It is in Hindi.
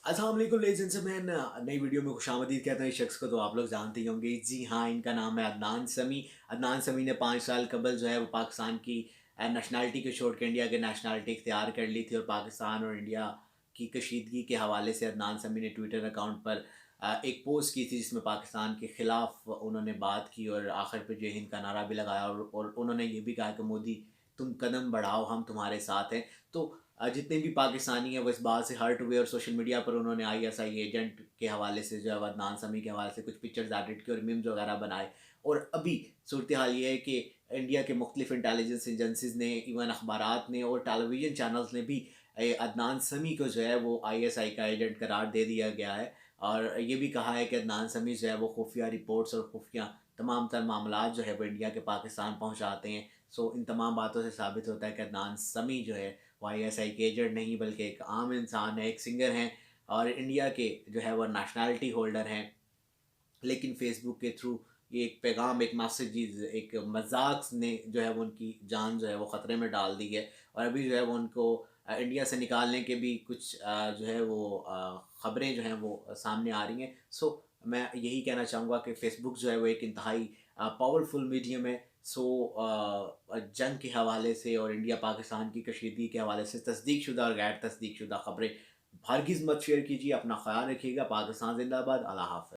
अस्सलाम वालेकुम लेडीज एंड जेंटलमैन, नई वीडियो में खुशामदीद कहते हैं इस शख्स को तो आप लोग जानते ही होंगे। जी हाँ, इनका नाम है अदनान समी। अदनान समी ने 5 साल कबल जो है वो पाकिस्तान की नेशनैलिटी को छोड़ के इंडिया की नेशनैलिटी इख्तियार कर ली थी, और पाकिस्तान और इंडिया की कशीदगी के हवाले से अदनान समी ने ट्विटर अकाउंट पर एक पोस्ट की थी जिसमें पाकिस्तान के ख़िलाफ़ उन्होंने बात की और आखिर पे जय हिंद का नारा भी लगाया, और उन्होंने ये भी कहा कि मोदी तुम कदम बढ़ाओ, हम तुम्हारे साथ हैं। तो जितने भी पाकिस्तानी हैं वो इस बात से हर्ट हुए, और सोशल मीडिया पर उन्होंने आईएसआई एजेंट के हवाले से जो है अदनान समी के हवाले से कुछ पिक्चर्स एडिट की और मीम्स वगैरह बनाए। और अभी सूरत हाल ये है कि इंडिया के मुख्तलिफ इंटेलिजेंस एजेंसीज ने, इवन अखबारात ने और टेलीविज़न चैनल्स ने भी अदनान समी को जो है वो आईएसआई का एजेंट करार दे दिया गया है। और ये भी कहा है कि अदनान समी जो है वो खुफिया रिपोर्ट्स और खुफिया तमाम तर मामला जो है वो इंडिया के पाकिस्तान पहुँचाते हैं। सो इन तमाम बातों से साबित होता है कि अदनान समी जो है आईएसआई के एजेंट नहीं बल्कि एक आम इंसान है, एक सिंगर हैं, और इंडिया के जो है वो नेशनैलिटी होल्डर हैं। लेकिन फेसबुक के थ्रू ये एक पैगाम, एक मैसेजेस, एक मजाक ने जो है वो उनकी जान जो है वो ख़तरे में डाल दी है। और अभी जो है वो उनको इंडिया से निकालने के भी कुछ जो है वो ख़बरें जो हैं वो सामने आ रही हैं। सो मैं यही कहना चाहूँगा कि फ़ेसबुक जो है वो एक इंतहाई पावरफुल मीडियम है। सो जंग के हवाले से और इंडिया पाकिस्तान की कशीदगी के हवाले से तस्दीकशुदा और गैर तस्दीकशुदा ख़बरें हरगिज़ मत शेयर कीजिए। अपना ख़्याल रखिएगा। पाकिस्तान ज़िंदाबाद। अल्लाह हाफ़िज़।